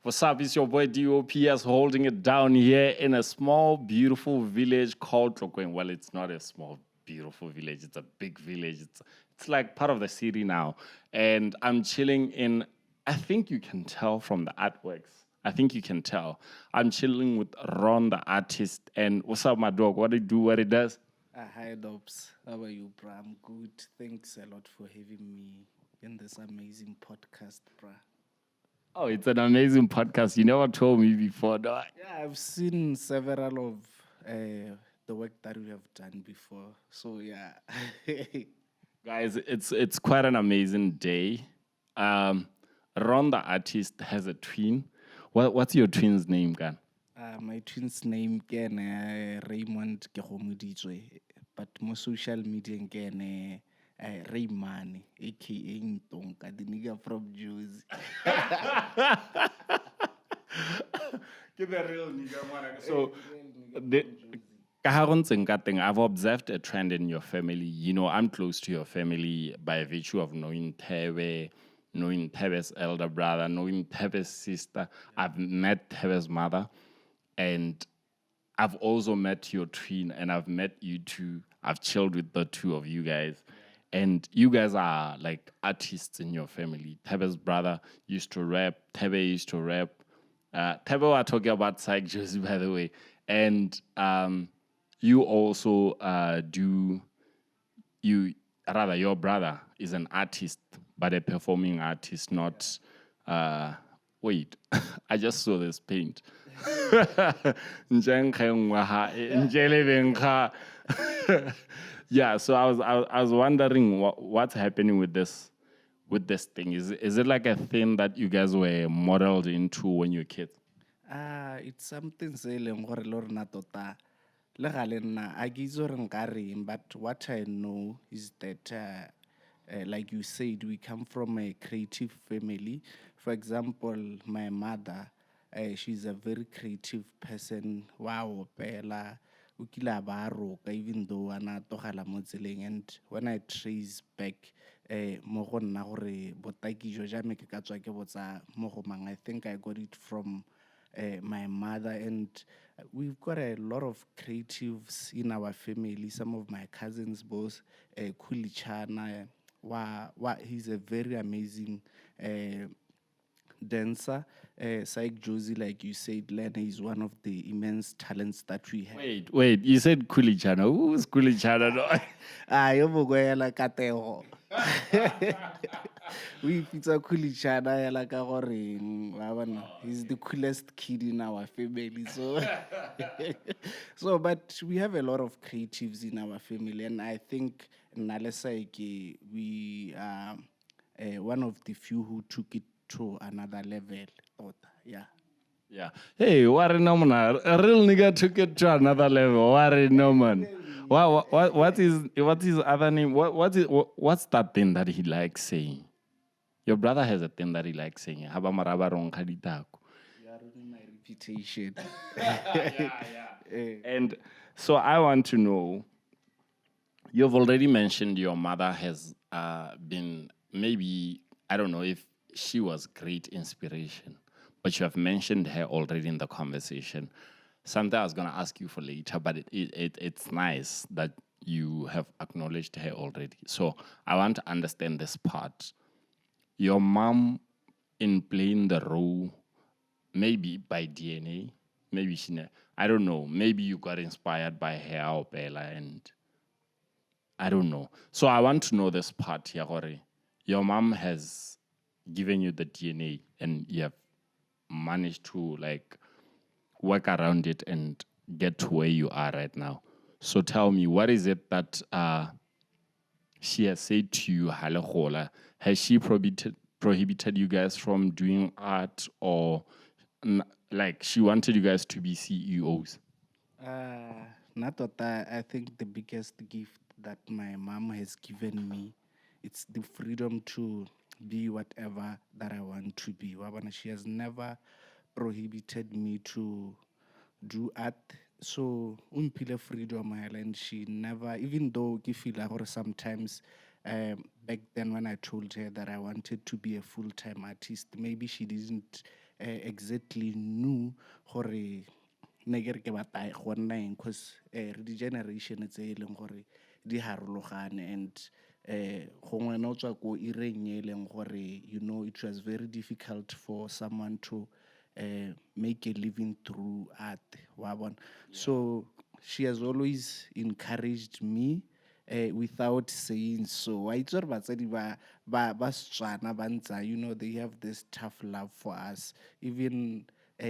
What's up? It's your boy DOPS holding it down here in a small, beautiful village called Tlokwen. Well, it's not a small, beautiful village. It's a big village. It's like part of the city now. And I'm chilling in, I think you can tell from the artworks. I think you can tell. I'm chilling with Ron, the artist. And what's up, my dog? What do you do? What it does? Hi, Dobbs. How are you, bro? I'm good. Thanks a lot for having me in this amazing podcast, bro. Oh, it's an amazing podcast. You never told me before, dog. Yeah, I've seen several of the work that we have done before. So, yeah. Guys, it's quite an amazing day. Ron, the artist, has a twin. What's your twin's name, Gan? My twin's name again, Raymond Kehomudijwe, but more social media again, Raymani, aka Ntonka, the nigga from Jersey. Give a real nigga, so ka ha go ntseng ka teng, I've observed a trend in your family. You know, I'm close to your family by virtue of knowing Tebe, knowing Tebe's elder brother, knowing Tebe's sister. I've met Tebe's mother, and I've also met your twin, and I've met you two. I've chilled with the two of you guys. And you guys are like artists in your family. Tebe's brother used to rap. Tebe used to rap. Tebe are talking about Psych Josie, by the way. And you also your brother is an artist, but a performing artist, not, wait, I just saw this paint. Yeah, so I was wondering what's happening with this thing. Is it like a thing that you guys were modeled into when you were kids? It's something se leng gore le rena tota le gale nna a ke itse gore nka reng, but what I know is that like you said, we come from a creative family. For example, my mother, she's a very creative person. Wow, pela o kile a ba roka, even though ana togela mo tseleng. And when I trace back mo go nna gore botaki jo ja me ke ka tswa ke botsa mo go mang, I think I got it from my mother. And we've got a lot of creatives in our family. Some of my cousins, both Kulichana, he's a very amazing dancer. Syke Josie, like you said, Lena is one of the immense talents that we have. Wait, you said Kulichana. Who's Kulichana? Yo mogoela katego. We pizza Kulichana ya la ka gore he's the coolest kid in our family. So but we have a lot of creatives in our family, and I think Nalesaike, we are one of the few who took it to another level. Yeah. Yeah. Hey, what a no man. A real nigga took it to another level. What a no man. What is his other name? What's that thing that he likes saying? Your brother has a thing that he likes saying. Haba maraba rong kaditako. You are ruining my reputation. And so I want to know, you've already mentioned your mother has been, maybe, I don't know if she was great inspiration, but you have mentioned her already in the conversation. Something I was going to ask you for later, but it's nice that you have acknowledged her already. So I want to understand this part. Your mom, in playing the role, maybe by DNA, maybe I don't know, maybe you got inspired by her or Bella, and I don't know. So I want to know this part here, Gore. Your mom has given you the DNA, and you have managed to like work around it and get to where you are right now. So tell me, what is it that she has said to you, Halegola? Has she prohibited you guys from doing art, or like she wanted you guys to be CEOs? I think the biggest gift that my mom has given me, it's the freedom to be whatever that I want to be. She has never prohibited me to do art. So umpile freedom, and she never, even though I feel like sometimes back then when I told her that I wanted to be a full-time artist, maybe she didn't exactly knew gore ne ke re ke batla go nna eng, cause re di-generation tse e leng gore di harologane, and gongwe na o tswa ko ireng e leng gore it was very difficult for someone to make a living through art, wa bona. So she has always encouraged me without saying so. Wa itse gore batsadi ba Setswana ba ntsa, they have this tough love for us. Even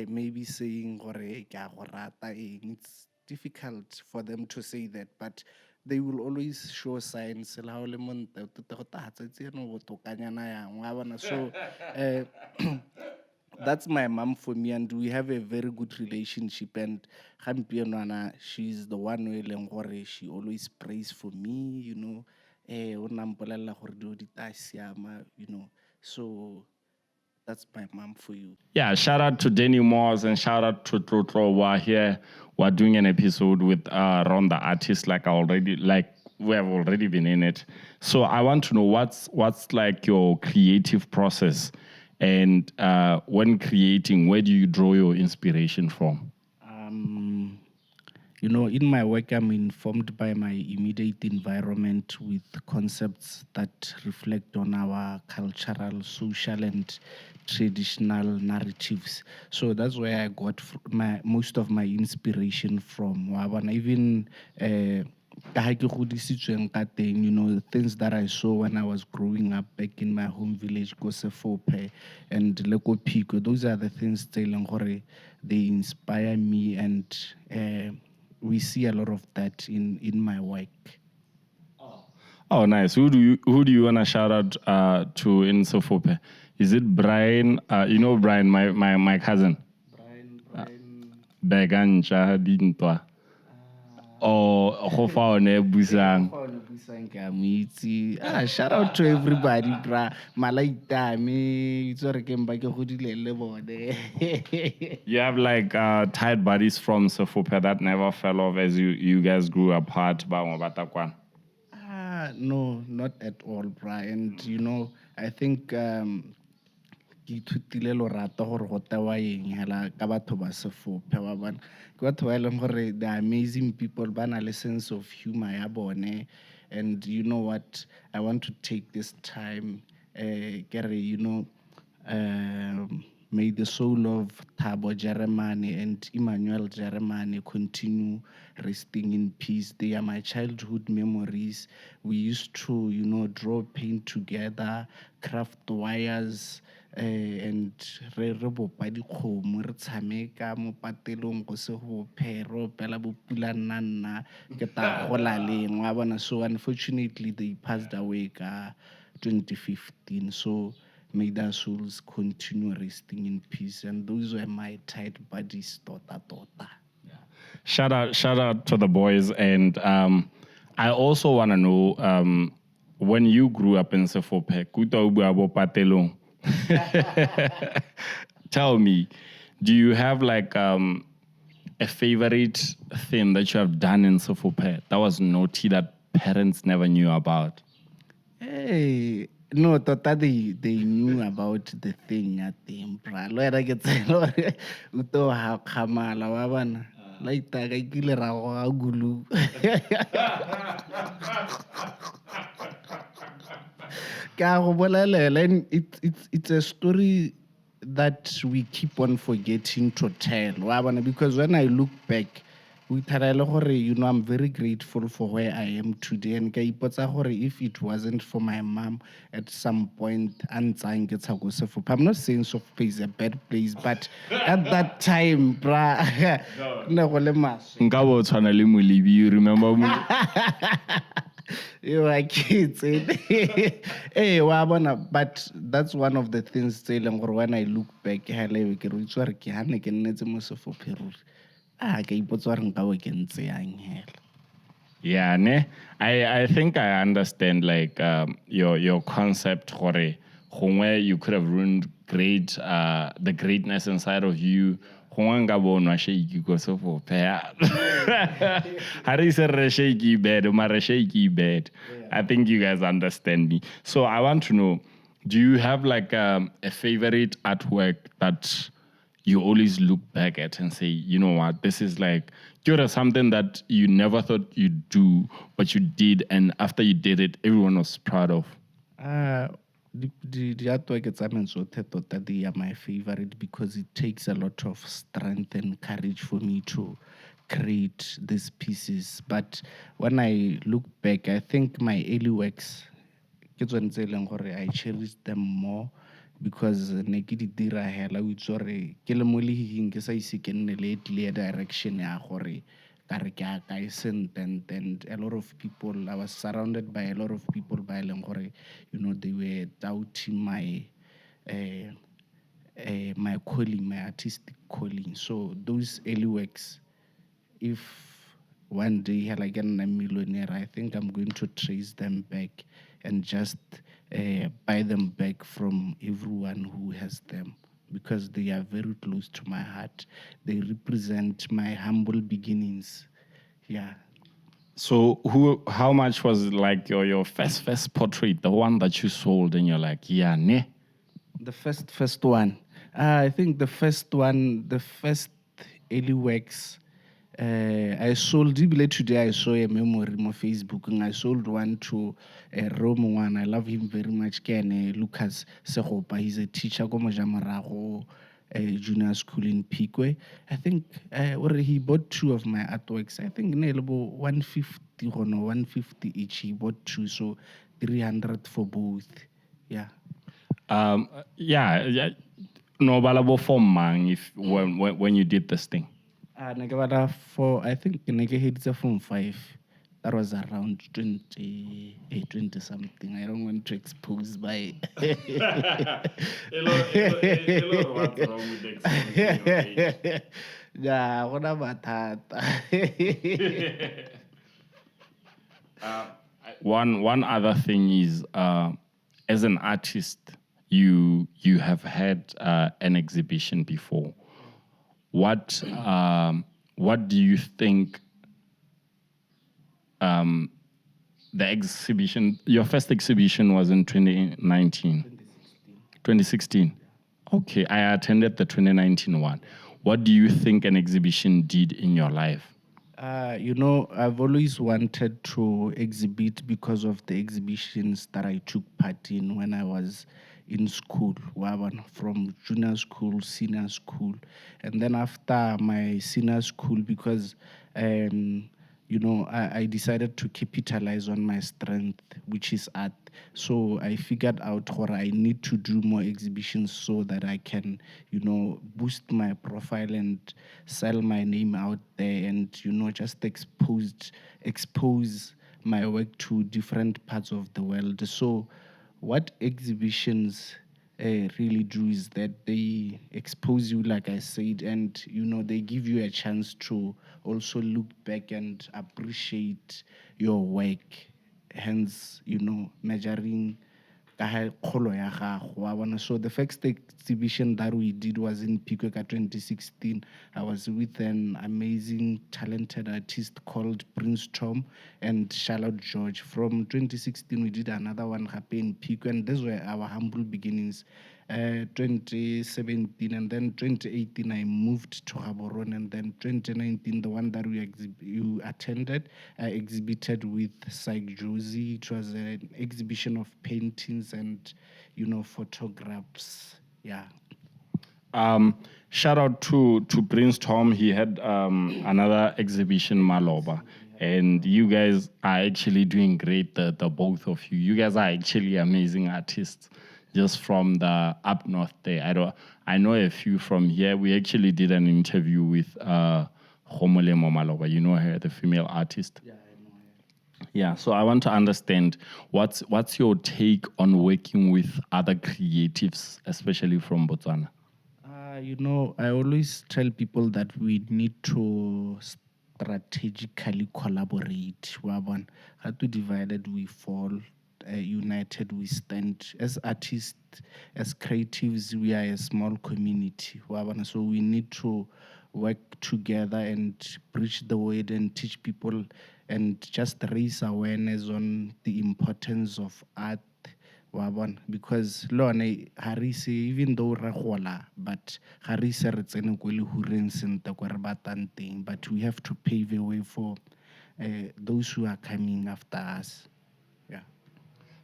maybe saying gore ke a go rata eng, it's difficult for them to say that, but they will always show signs la ha o le monte o tota go tahatsa eno go tokanyana yang, wa bona. So that's my mom for me, and we have a very good relationship. And gampienwana, she's the one e leng gore she always prays for me, o nna mpolelela gore dilo di tla siama, so that's my mom for you. Yeah, shout out to Danny Moss and shout out to Trotro. We're here. We're doing an episode with Ron the artist, we have already been in it. So I want to know what's like your creative process, and when creating, where do you draw your inspiration from? In my work, I'm informed by my immediate environment with concepts that reflect on our cultural, social, and traditional narratives. So that's where I got most of my inspiration from. Even ka ha ke godisitsweng ka teng, things that I saw when I was growing up back in my home village, ko Sefope and le ko Pico, those are the things tse e leng gore they inspire me, and we see a lot of that in my work. Oh, nice. Who do you want to shout out to in Sefope? Is it Brian? Brian, my cousin. Brian. Beganja Dintwa. Or Hofane Busang. Shout out to everybody, bra. Malaita me, You have like tight buddies from Sefope that never fell off as you guys grew apart. No, not at all, bra. And I think ke ithutile lorato gore go tewa eng hela ka batho ba Sefope, wa bona. Ke batho ba e leng gore the amazing people, ba na le sense of humor ya bone. And you know what, I want to take this time may the soul of Thabo Jeremane and Emmanuel Jeremane continue resting in peace. They are my childhood memories. We used to, draw paint together, craft wires, and re bopa dikgomo re tshameka mo patelong go se go phero pela bopula nna ke ta gola leng, wa bona. So unfortunately they passed away ka 2015. So may their souls continue resting in peace. And those were my tight buddies, tota. Shout out to the boys. And I also want to know, when you grew up in Sefope, kuta ubu abo patelong. Tell me, do you have like a favorite thing that you have done in Sefope that was naughty that parents never knew about? Hey, no, tota they knew about the thing at them, bra. Lo era ke tsela uto ha khamala wa bana. Laita ka kile ra go gulu. It's a story that we keep on forgetting to tell, because when I look back, I'm very grateful for where I am today. And if it wasn't for my mom at some point, I'm not saying Sefope is a bad place, but at that time, brah, You remember? You are kids. Hey, but that's one of the things when I look back, Yeah, ne. I think I understand like your concept, gore gongwe you could have ruined the greatness inside of you. Gongwe nka bonwa shaky go Sefope. How do you say shaky bed? Mara shaky bed. I think you guys understand me. So I want to know, do you have like a favorite artwork that you always look back at and say, you know what, this is like, you're something that you never thought you'd do, but you did, and after you did it, everyone was proud of? The artwork it's that they are my favorite because it takes a lot of strength and courage for me to create these pieces. But when I look back, I think my early works, ke tsone tse e leng gore I cherish them more because ne ke di dira hela o itse gore ke le mo lehing ke sa ise ke nne le clear direction ya gore ka re ke a kae sent, and a lot of people, I was surrounded by a lot of people ba e leng gore they were doubting my calling, my artistic calling. So those early works, if one day I get a millionaire, I think I'm going to trace them back and just buy them back from everyone who has them because they are very close to my heart. They represent my humble beginnings. Yeah. So how much was like your first portrait, the one that you sold, and you're like, yeah, ne? The first one. I think the first early works. I sold today. I saw a memory on Facebook, and I sold one to Rome one. I love him very much. Lucas Sehopa. He's a teacher. Go Mojamarago junior school in Pique. I think he bought two of my artworks. I think about 150 or no 150 each. He bought two, so 300 for both. Yeah. Yeah. No, balabo for mang if when you did this thing. I think it's a phone 5. That was around 20 something. I don't want to expose my. What's wrong with exposing? Yeah, what about that? One other thing is, as an artist, you have had an exhibition before. What do you think? The exhibition, your first exhibition was in 2019, 2016. Okay, I attended the 2019 one. What do you think an exhibition did in your life? I've always wanted to exhibit because of the exhibitions that I took part in when I was in school, from junior school, senior school. And then after my senior school, because I decided to capitalize on my strength, which is art. So I figured out what I need to do more exhibitions so that I can, boost my profile and sell my name out there and, just expose my work to different parts of the world. So what exhibitions really do is that they expose you, like I said, and they give you a chance to also look back and appreciate your work. Hence, measuring so the first exhibition that we did was in Piquet 2016. I was with an amazing, talented artist called Prince Tom and Charlotte George. From 2016, we did another one in Piquet, and these were our humble beginnings. 2017 and then 2018 I moved to Gaborone, and then 2019 the one that you attended, I exhibited with Psych Josie. It was an exhibition of paintings and photographs. Yeah. Shout out to Prince Tom. He had another exhibition, Maloba. And you guys are actually doing great, the both of you. You guys are actually amazing artists. Just from the up north there. I know a few from here. We actually did an interview with Khomole Momaloba. You know her, the female artist. Yeah, I know her. Yeah, so I want to understand what's your take on working with other creatives, especially from Botswana? I always tell people that we need to strategically collaborate. Had to divided we fall. United we stand. As artists, as creatives, we are a small community. So we need to work together and preach the word and teach people and just raise awareness on the importance of art. wa bona, because lone ga re ise, even though re gola, but ga re ise re tsene ko lehureng sente ko re batang teng, but we have to pave a way for those who are coming after us. Yeah.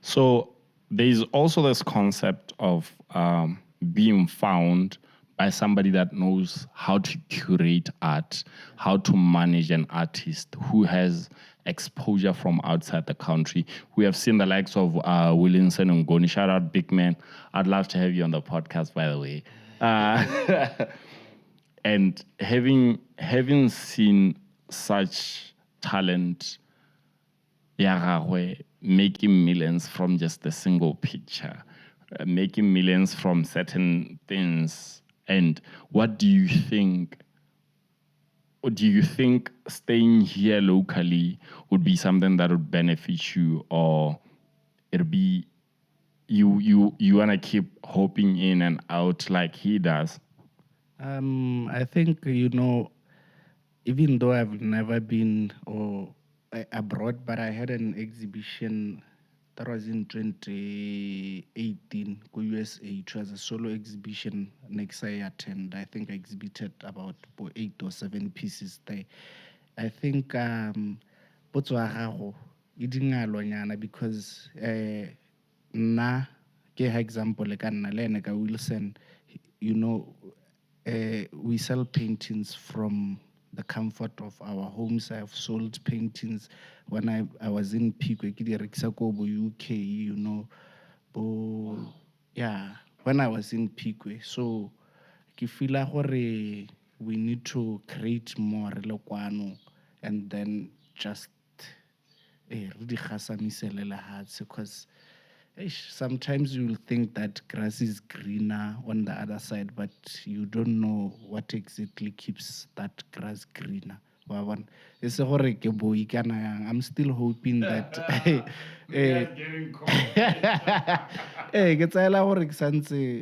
So there's also this concept of being found by somebody that knows how to curate art, how to manage an artist who has exposure from outside the country. We have seen the likes of Williamson and Ngoni. Shout out, big man. I'd love to have you on the podcast, by the way. And having seen such talent, making millions from just a single picture, making millions from certain things. And what do you think? Or do you think staying here locally would be something that would benefit you, or it'll be you wanna keep hopping in and out like he does? I think, even though I've never been abroad, but I had an exhibition that was in 2018 go USA. It was a solo exhibition next I attend. I think I exhibited about 8 or 7 pieces there. I think potso ya gago e dingalonyana because nna ke ha example ka nna le ene ka Wilson, we sell paintings from the comfort of our homes. I've sold paintings when I was in Pique, ke di rekisa ko bo UK, when I was in Pique. So ke feel gore we need to create more re le kwano, and then just re di gasamisele le hatse, because sometimes you'll think that grass is greener on the other side, but you don't know what exactly keeps that grass greener. I'm still hoping that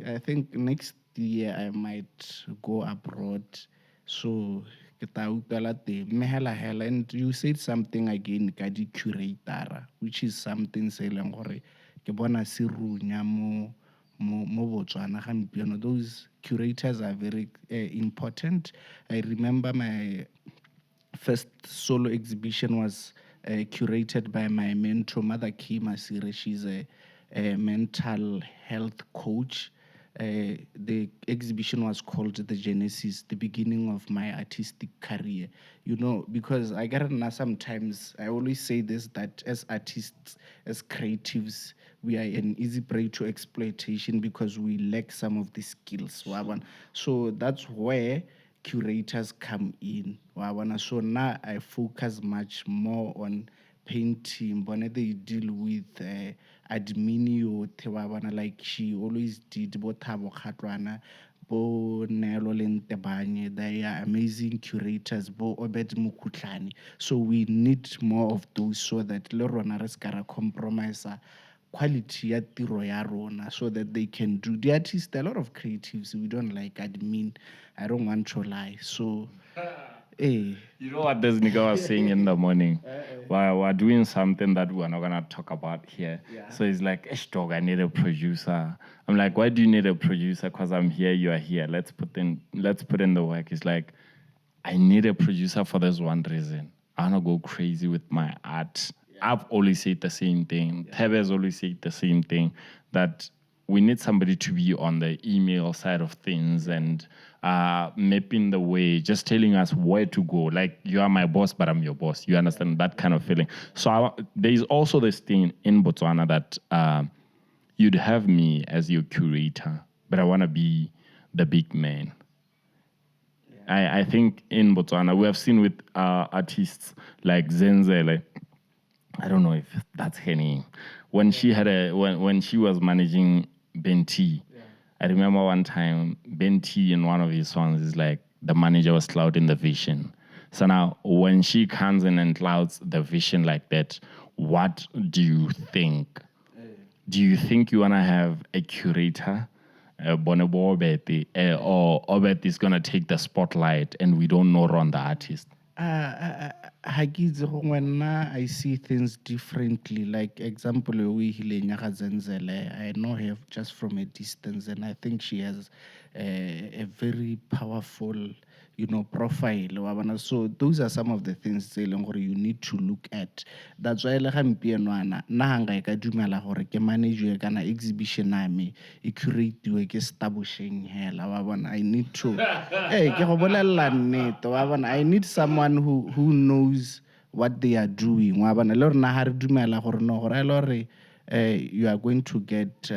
I think next year I might go abroad. So and you said something again ka di curator, which is something se leng gore ke bona se runya mo Botswana gampieno. Those curators are very important. I remember my first solo exhibition was curated by my mentor, Mother Kima Sire. She's a mental health coach. The exhibition was called The Genesis, the beginning of my artistic career. Because I get it, sometimes I always say this, that as artists, as creatives, we are an easy prey to exploitation because we lack some of the skills. So that's where curators come in. So now I focus much more on painting. They deal with adminio, like she always did. Bo Thabo Khatwana, bo Nelo Lentebanye, they are amazing curators. Bo Obed Mukutlani. So we need more of those so that Lorona Rescara compromise quality ya tiro ya rona, so that they can do the artists. A lot of creatives we don't like admin. I don't want to lie. So you know what this nigga was saying in the morning? We're doing something that we're not gonna talk about here. Yeah. So he's like, dog, I need a producer. I'm like, why do you need a producer? Because I'm here, you are here. Let's put in the work. He's like, I need a producer for this one reason. I wanna go crazy with my art. I've always said the same thing. Tebe has always said the same thing, that we need somebody to be on the email side of things and mapping the way, just telling us where to go. Like, you are my boss, but I'm your boss. You understand that kind of feeling. So there is also this thing in Botswana that you'd have me as your curator, but I want to be the big man. I think in Botswana, we have seen with artists like Zenzele, I don't know if that's her name. When she had when she was managing Ben T, I remember one time Ben T in one of his songs is like, the manager was clouding the vision. So now when she comes in and clouds the vision like that, what do you think? Do you think you wanna have a curator, Bonebo Obeti, or Obet is gonna take the spotlight and we don't know around the artist? ha ke itse gongwe nna I see things differently. Like example o e hileng ya ga Zenzele, I know her just from a distance, and I think she has a very powerful, profile. Wa bona. So those are some of the things tse e leng gore you need to look at. That's why le gampieno ana nna ga nka e ka dumela gore ke manage kana exhibition a me e curate-iwe ke Stabusheng hela, wa bona. I need to ke go bolella nnete, wa bona. I need someone who knows what they are doing, wa bona. Le rena ha re dumela gore no gore le gore you are going to get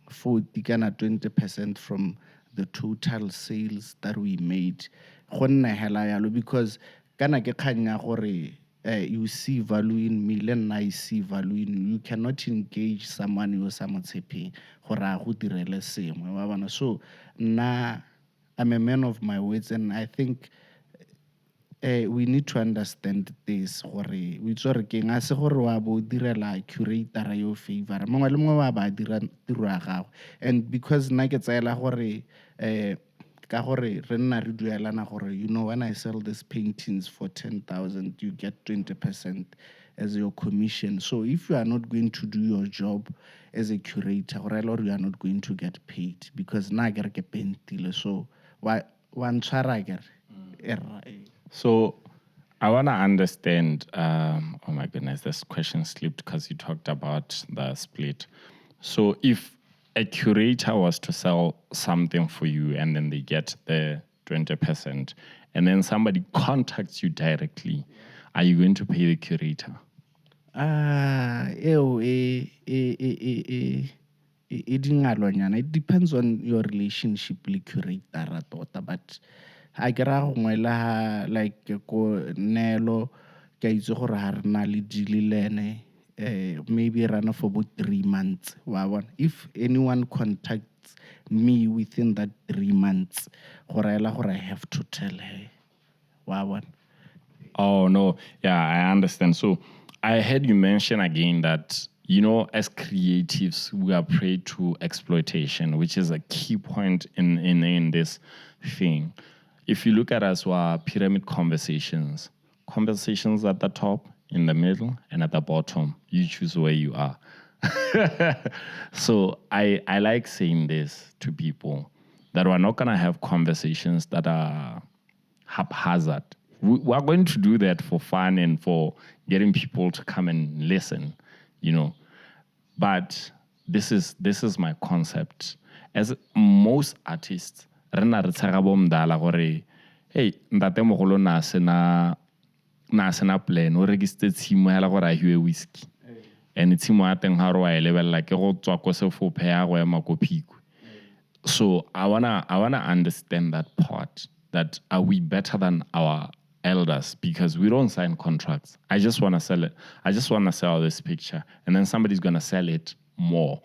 40 kana 20% from the total sales that we made. Go nna hela yalo because kana ke kganya gore you see value in me, le nna I see value in you. Cannot engage someone yo sa mo tshepeng gore a go direle sengwe, wa bona. So nna I'm a man of my words, and I think we need to understand this gore we itse gore keng a se gore wa bo direla curator yo favor mongwe le mongwe wa ba dira tiro ya gago. And because nna ke tsaela gore ka gore re nna re duelana gore when I sell these paintings for 10,000 you get 20% as your commission. So if you are not going to do your job as a curator, or you are not going to get paid, because na ke re ke pentile. So wa ntshwara ke re So I want to understand, oh my goodness, this question slipped because you talked about the split. So if a curator was to sell something for you and then they get the 20% and then somebody contacts you directly, are you going to pay the curator? It depends on your relationship with curator, but I get like ko Nelo ke itse gore ha rena le dililene maybe run for about 3 months, wa bona. If anyone contacts me within that 3 months gore I have to tell her, wa bona. Oh no, yeah, I understand. So I heard you mention again that as creatives, we are prey to exploitation, which is a key point in this thing. If you look at us, our pyramid conversations at the top, in the middle, and at the bottom. You choose where you are. So I like saying this to people, that we're not going to have conversations that are haphazard. We're going to do that for fun and for getting people to come and listen, But this is my concept. As most artists, rena re tshega bo mdala gore hey ntate mogolo na sena plan o rekisitse tshimo hela gore a hiwe whiskey and tshimo ya teng ha ro wa lebella ke go tswa ko sefophe ya go ya makophiko. So I wanna understand that part, that are we better than our elders because we don't sign contracts? I just want to sell it. I just want to sell this picture and then somebody's going to sell it more.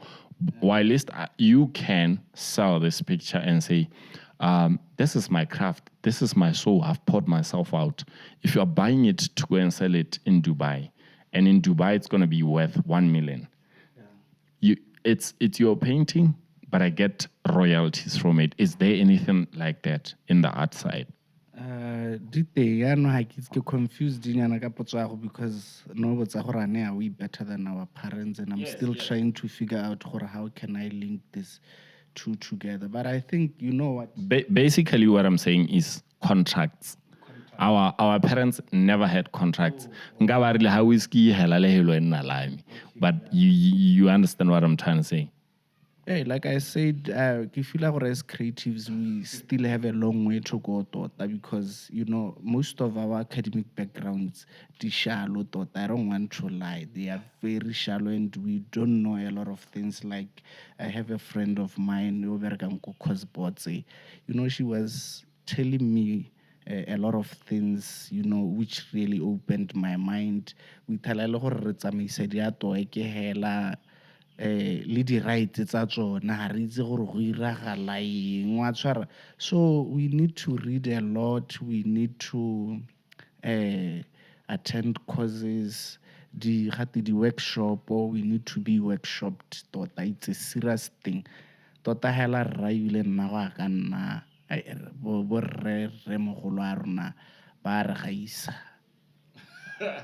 While at least you can sell this picture and say, this is my craft, this is my soul, I've poured myself out. If you're buying it to go and sell it in Dubai, and in Dubai it's going to be worth 1 million. Yeah. It's your painting, but I get royalties from it. Is there anything like that in the art side? I get confused because are we better than our parents, and I'm still trying to figure out how can I link this two together. But I think what basically what I'm saying is contracts. Our parents never had contracts. But you understand what I'm trying to say. Hey, like I said, I feel like as creatives, we still have a long way to go, because, most of our academic backgrounds, they shallow, I don't want to lie. They are very shallow and we don't know a lot of things. Like, I have a friend of mine, she was telling me a lot of things, which really opened my mind. We tell a lot of le di rights tsa tsona ha re itse gore go iragala eng wa tshwara. So we need to read a lot, we need to attend courses, di workshop, or we need to be workshopped. It's a serious thing tota hela ra ile nna go ka nna bo re mogolo a rona ba re gaisa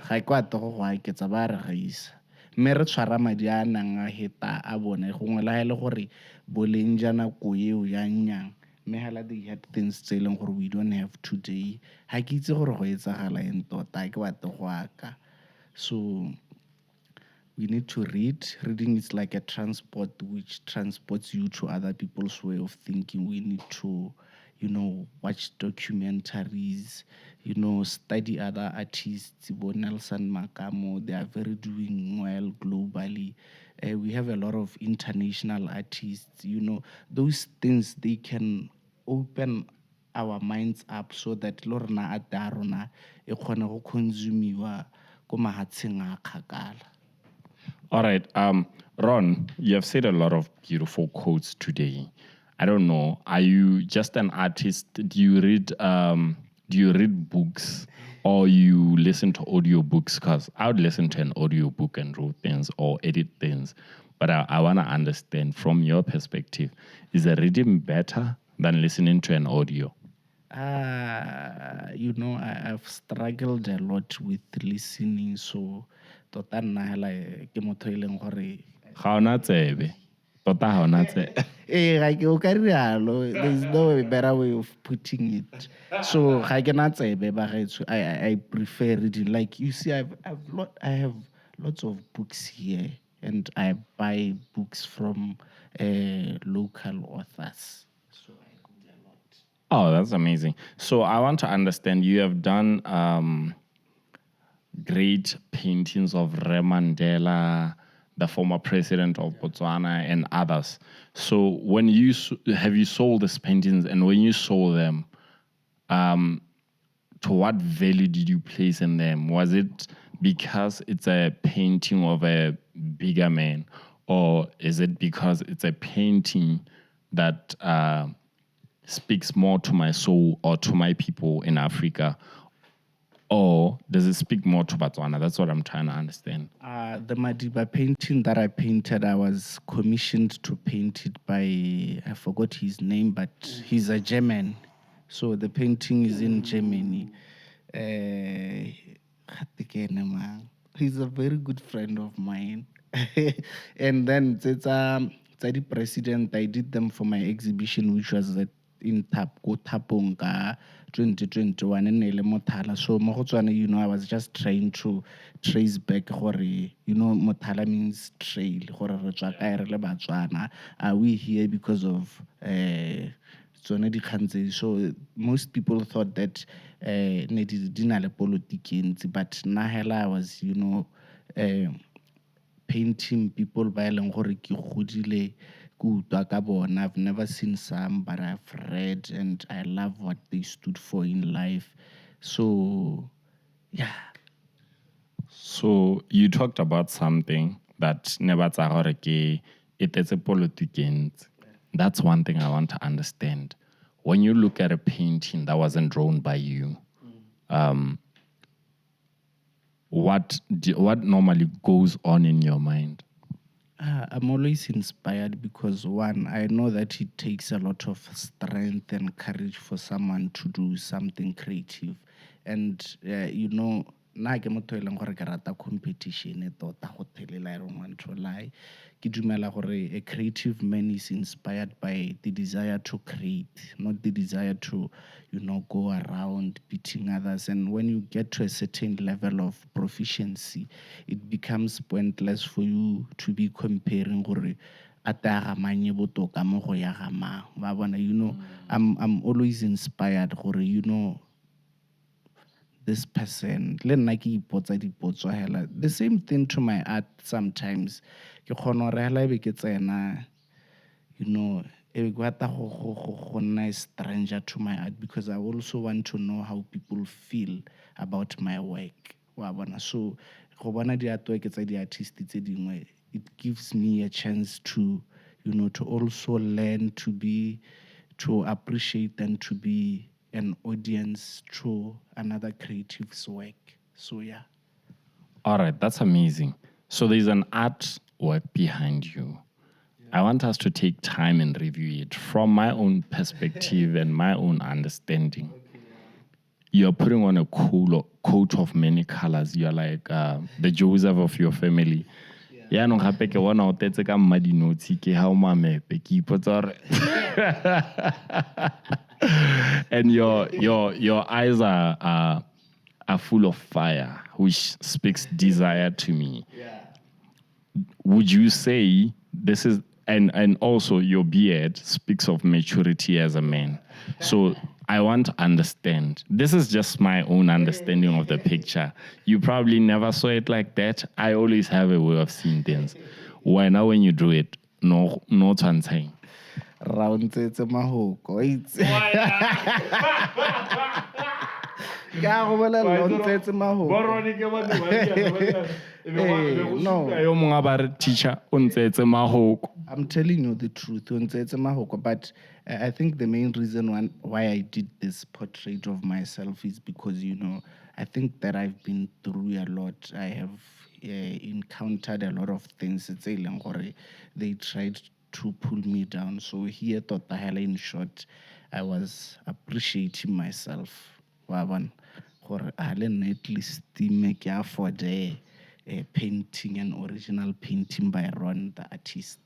ga ke wa togo go aketsa ba re gaisa mme re tshwara madi a nang a heta a bone gongwe la ele gore boleng ja nako eo ya nnyang mme hela they had things tse e leng gore we don't have today ga ke itse gore go etsagala eng tota ke batle go aka so we need to read. Reading is like a transport which transports you to other people's way of thinking. We need to, watch documentaries, study other artists. Bo Nelson Makamo, they are very doing well globally. We have a lot of international artists. Those things they can open our minds up so that lorna atarona e kgone go consumiwa ko mahatsheng a kgakala. All right. Ron, you have said a lot of beautiful quotes today. I don't know. Are you just an artist? Do you read books or you listen to audiobooks? Because I would listen to an audiobook and write things or edit things. But I want to understand from your perspective, is the reading better than listening to an audio? I've struggled a lot with listening, so tota nna hela ke motho e leng gore Ga ona tsebe. Tota ga ona tsebe. ga ke o ka rialo there's no better way of putting it so ga ke na tsebe ba gaetsho I prefer reading like you see I have lots of books here and I buy books from local authors. Oh, that's amazing. So I want to understand, you have done great paintings of Mandela, the former president of Botswana, and others. So when have you sold these paintings, and when you sold them, to what value did you place in them? Was it because it's a painting of a bigger man, or is it because it's a painting that speaks more to my soul or to my people in Africa? Or does it speak more to Botswana? That's what I'm trying to understand. The Madiba painting that I painted, I was commissioned to paint it by, I forgot his name, but he's a German. So the painting is in Germany. He's a very good friend of mine. And then the president, I did them for my exhibition, which was in Tapong ka 2021 and ele Mothala. So mo go tswane, I was just trying to trace back gore, Mothala means trail, gore re tswa kae re le Batswana. Are we here because of tsone dikgang tse? So most people thought that ne di na le politiki ntsi, but nna hela I was, painting people ba e leng gore ke godile I've never seen some, but I've read and I love what they stood for in life. So, yeah. So you talked about something that never it's a politicians. That's one thing I want to understand. When you look at a painting that wasn't drawn by you, what normally goes on in your mind? I'm always inspired because one, I know that it takes a lot of strength and courage for someone to do something creative. And, na ke motho e leng gore ke rata competition e tota go thelela I don't want to lie. Ke dumela gore a creative man is inspired by the desire to create, not the desire to, go around beating others. And when you get to a certain level of proficiency, it becomes pointless for you to be comparing gore ata ga manye botoka mo go ya ga mang. Ba bona, I'm always inspired gore, this person le nna ke ipotsa dipotso hela the same thing to my art sometimes ke kgona re hela be ke tsena e be ke batla go nna a stranger to my art because I also want to know how people feel about my work wa bona. So go bona di-artwork tsa di-artist tse dingwe it gives me a chance to to also learn to appreciate and to be an audience to another creative's work. So, yeah. All right, that's amazing. So there's an artwork behind you. Yeah. I want us to take time and review it from my own perspective and my own understanding. Okay, you're putting on a coat of many colors. You're like the Joseph of your family. Yeah, no gape ke bona o tetse ka mmadinotshi ke ha o mamepe ke ipotsa gore and your eyes are full of fire, which speaks desire to me. Yeah. Would you say this is and also your beard speaks of maturity as a man? So I want to understand. This is just my own understanding of the picture. You probably never saw it like that. I always have a way of seeing things. Why now when you do it, no tshwantsheng. Round it's a mahoko. Ka go bolela nonsense mahoko. Yo mongwe ba re teacher o ntsetse mahoko. I'm telling you the truth. It's a mahoko. But I think the main reason why I did this portrait of myself is because, I think that I've been through a lot. I have encountered a lot of things. They tried to pull me down. So here, in short, I was appreciating myself. At least make afford a painting, an original painting by Ron, the artist.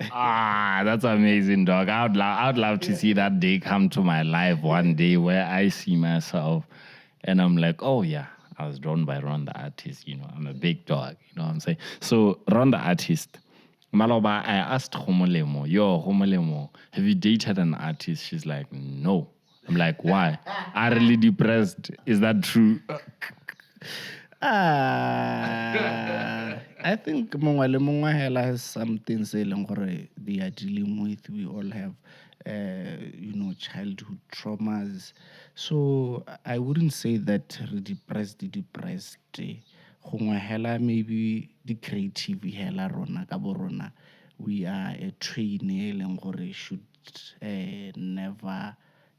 That's amazing, dog. I'd love to see that day come to my life one day where I see myself and I'm like, oh yeah, I was drawn by Ron the artist. I'm a big dog. You know what I'm saying? So Ron the artist, Maloba, I asked Homolemo, Homolemo, have you dated an artist? She's like, no. I'm like, why? I'm really depressed. Is that true? I think Mongwale has something saying they are dealing with. We all have, childhood traumas. So I wouldn't say that depressed. Maybe the creative hela rona ka borona. We are a trainee should never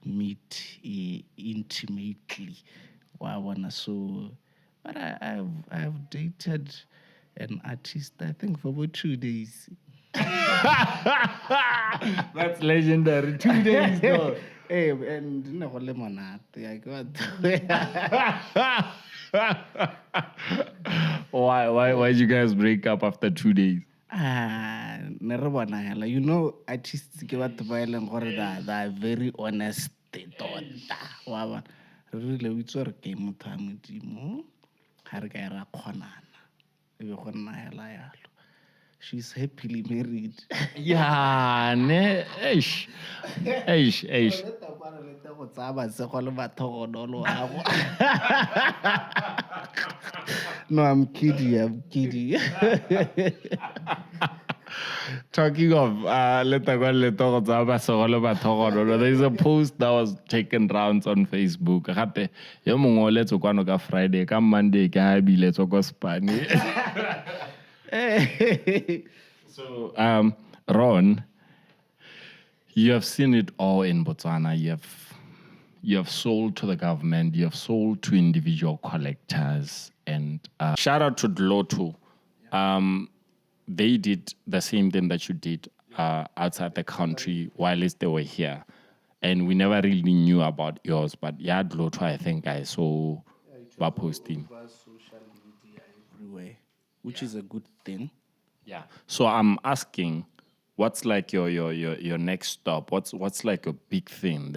meet intimately. So, but I've dated an artist, I think, for about 2 days. That's legendary. 2 days, though. Hey, and no lemonade. I got. Why'd you guys break up after 2 days? Artists they are very honest. Really, we saw a game of time. She's happily married. Yeah, ne, eish. No, I'm kidding. Talking of there's a post that was taken rounds on Facebook. Gape yo mongwe le tsokano ka Friday ka Monday ka bile tsoko Spani. So Ron, you have seen it all in Botswana. You have sold to the government, you have sold to individual collectors, and shout out to Dloto. They did the same thing that you did outside the country while they were here. And we never really knew about yours. But yeah, Dloto, I think I saw by posting. Social media everywhere, which is a good thing. Yeah. So I'm asking, what's like your next stop? What's like a big thing?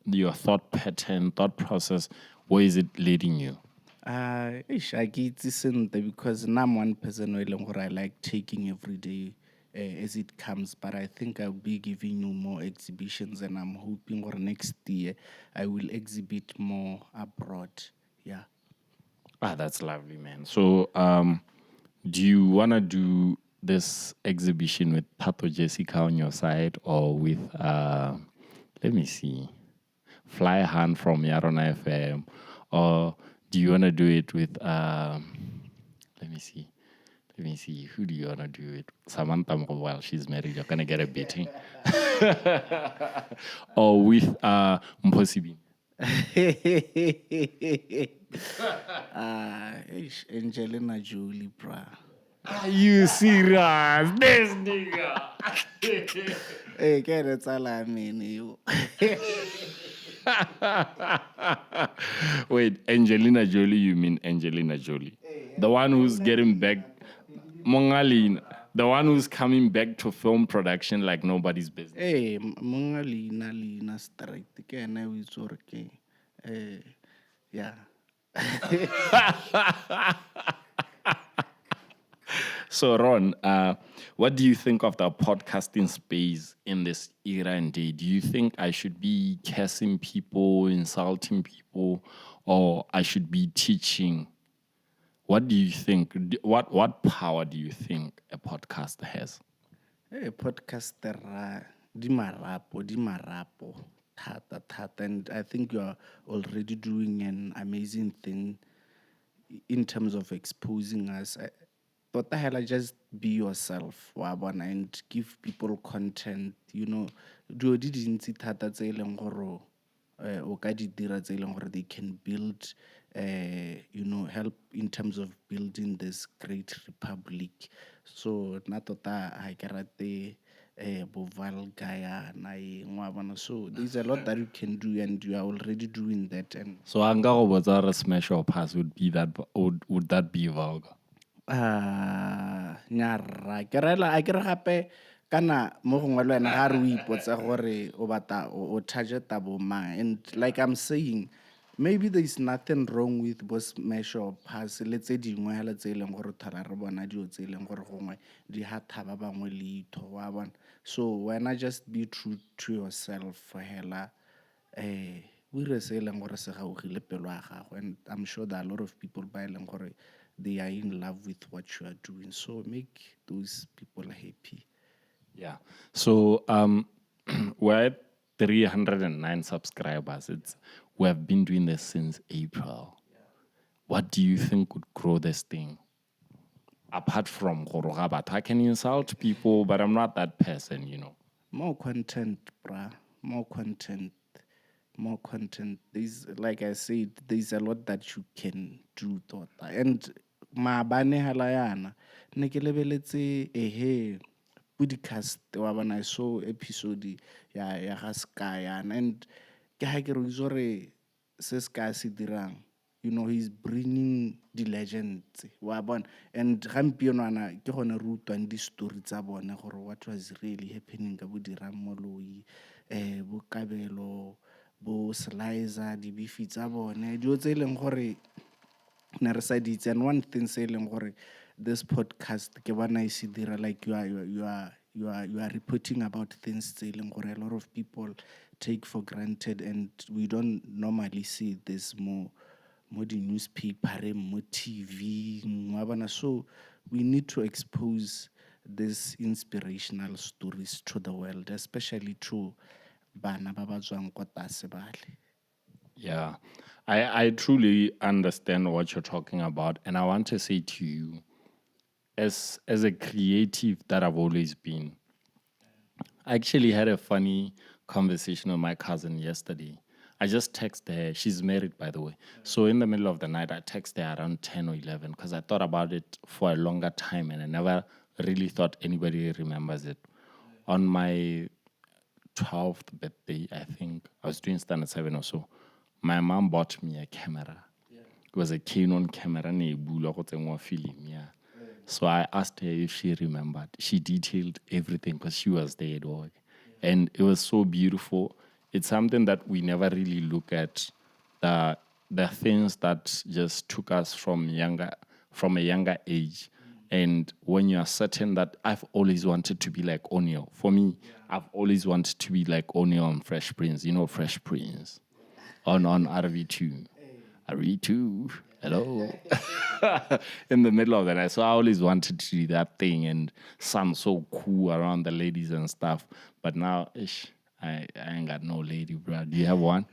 Your thought pattern, thought process, where is it leading you? I get this because I'm one person where I like taking every day as it comes, but I think I'll be giving you more exhibitions, and I'm hoping for next year I will exhibit more abroad. Yeah. That's lovely, man. So, do you wanna do this exhibition with Tato Jessica on your side, or with let me see, Fly Han from Yarona FM, or do you want to do it with, let me see, who do you want to do it? Samantha while she's married, you're going to get a beating. Or with Mposibi. Angelina Jolie, bruh. Are you serious? This nigga. Hey, that's all I mean. You. Wait, Angelina Jolie, you mean Angelina Jolie? The one who's getting back, Mongalina, the one who's coming back to film production like nobody's business. Monga leina straight ke ene o itse gore ke yeah. So, Ron, what do you think of the podcasting space in this era and day? Do you think I should be cursing people, insulting people, or I should be teaching? What do you think? What power do you think a podcaster has? Podcaster di marapo thata, and I think you are already doing an amazing thing in terms of exposing us. Tota hela, just be yourself wa bona, and give people content, dilo di dintsi thata tse e leng gore o ka di dira tse e leng gore they can build help in terms of building this great republic. So na tota ha ke rate bo vulgayana eng wa bona. So there's a lot that you can do, and you are already doing that. And So, anga go botsa re smash or pass would that be vulgar? nyarra ke rela a kere gape kana mo gongwe le wena ga re o ipotsa gore o bata o targeta bo mang, and like I'm saying, maybe there is nothing wrong with bo smash or pass le tse dingwe hela tse e leng gore thola re bona dio tse e leng gore gongwe di hatha ba bangwe leitho wa bona. So wena just be true to yourself hela o ire se e leng gore se gaogile pelo ya gago, and I'm sure there are a lot of people ba e leng gore they are in love with what you are doing. So make those people happy. Yeah. So we're at 309 subscribers. We have been doing this since April. Yeah. What do you think would grow this thing? Apart from Gorogabat, I can insult people, but I'm not that person, More content, bruh. More content. There's, like I said, there's a lot that you can do, tota. And maabane hala yana ne ke lebeletse podcast wa bona. I saw episode ya ga Sky yana, and ke ha ke re itse gore se Sky se dirang, he's bringing the legends wa bona, and gampieno ana ke gone re utlwang di story tsa bone gore what was really happening ka bo diramoloi bo Kabelo bo Slicer di beefy tsa bone dio tse e leng gore ne re sa ditse. And one thing se e leng gore this podcast ke bona e se dira, like you are reporting about things tse e leng gore a lot of people take for granted, and we don't normally see this more the newspaper, more TV. So we need to expose these inspirational stories to the world, especially to bana ba ba tswang kwa tlase bale. Yeah, I truly understand what you're talking about. And I want to say to you, as a creative that I've always been, I actually had a funny conversation with my cousin yesterday. I just texted her. She's married, by the way. So in the middle of the night, I texted her around 10 or 11 because I thought about it for a longer time and I never really thought anybody remembers it. On my 12th birthday, I think, I was doing standard 7 or so. My mom bought me a camera. Yeah. It was a Canon camera. Film, yeah. So I asked her if she remembered. She detailed everything because she was there, dog. Yeah. And it was so beautiful. It's something that we never really look at. The things that just took us from a younger age. And when you are certain that I've always wanted to be like O'Neal. For me, I've always wanted to be like O'Neal on Fresh Prince. Fresh Prince on RV2. RV2, hello. In the middle of the night. So I always wanted to do that thing and sound so cool around the ladies and stuff. But now, I ain't got no lady, bro. Do you have one?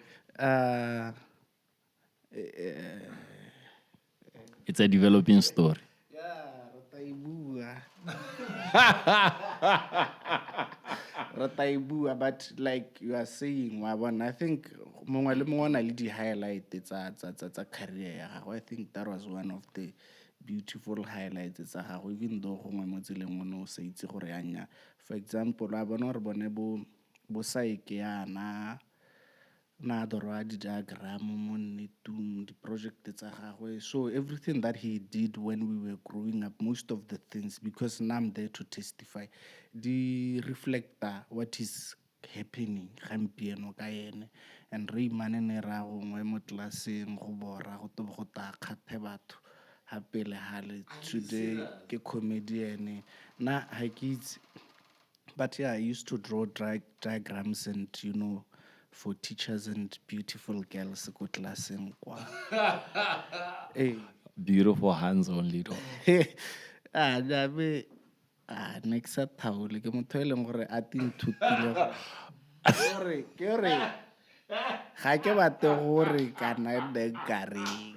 It's a developing story. But like you are saying, I think mongwe le mongwe na le di highlight tsa career ya gagwe. I think that was one of the beautiful highlights tsa gagwe, even though gongwe mo tseleng o ne o sa itse gore anya. For example, wa bona gore bone bo Saike yana na dora di-diagram mo nneteng di-project tsa gagwe. So everything that he did when we were growing up, most of the things, because now I'm there to testify, di reflecta what is happening gampieno ka ene. And re imanene ra gongwe mo tlelaseng go bora go to go ta kgathe batho gape le gale today ke comedian na ga ke itse. But yeah, I used to draw diagrams and, for teachers and beautiful girls ko tlelaseng kwa. Hey. Beautiful hands only though. Jabe ne ke sa thaole ke motho e leng gore a tinthutile ke gore ga ke bate gore kana ne kareng.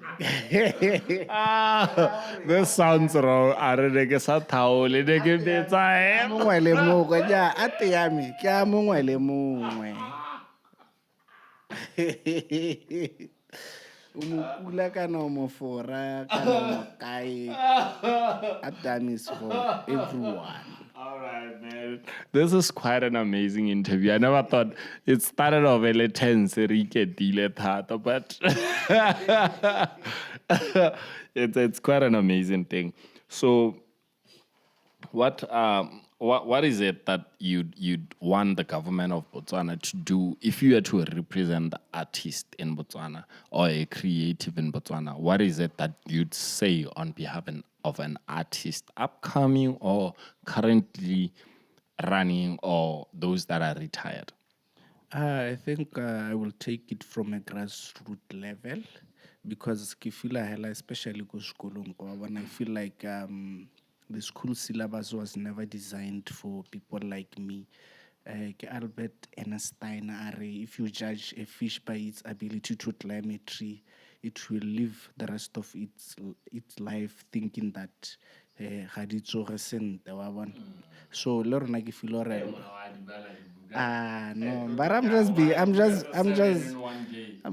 This sounds wrong. I don't think it's a towel. They give the time. Mongwe le mongwe ja a te ya me ke a mongwe le mongwe. O mo kula kana o mo fora kana o mo kae. A time is for everyone. All right, man. This is quite an amazing interview. I never thought it started off a little tense, but it's quite an amazing thing. So, what is it that you'd want the government of Botswana to do if you were to represent the artist in Botswana or a creative in Botswana? What is it that you'd say on behalf of an artist upcoming or currently running or those that are retired? I think I will take it from a grassroots level because ke feel hela especially ko sekolong when I feel like the school syllabus was never designed for people like me. Ke Albert Einstein are if you judge a fish by its ability to climb a tree, it will live the rest of its life thinking that ga di tsoge sentle wa bona. So le rona ke feel gore no, but I'm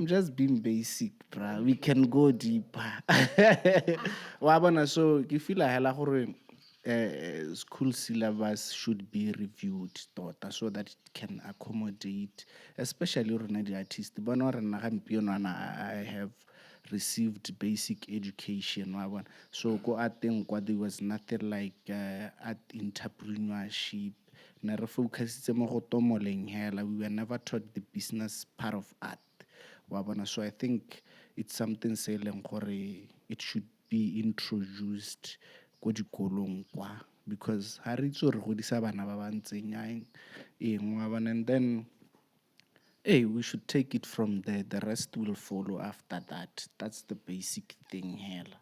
just being basic, bruh. We can go deeper. Wa bona, so ke feel hela gore school syllabus should be reviewed so that it can accommodate, especially rona di artists. Bona gore nna gampieno I have received basic education. Wa bona. So ko arteng kwa there was nothing like art entrepreneurship. Ne re focusitse mo go tomoleng hela. We were never taught the business part of art. Wa bona. So I think it's something se leng gore it should be introduced ko dikolong kwa, because ha re itse re godisa bana ba ba ntseng eng wa bona. And then we should take it from there. The rest will follow after that. That's the basic thing hela.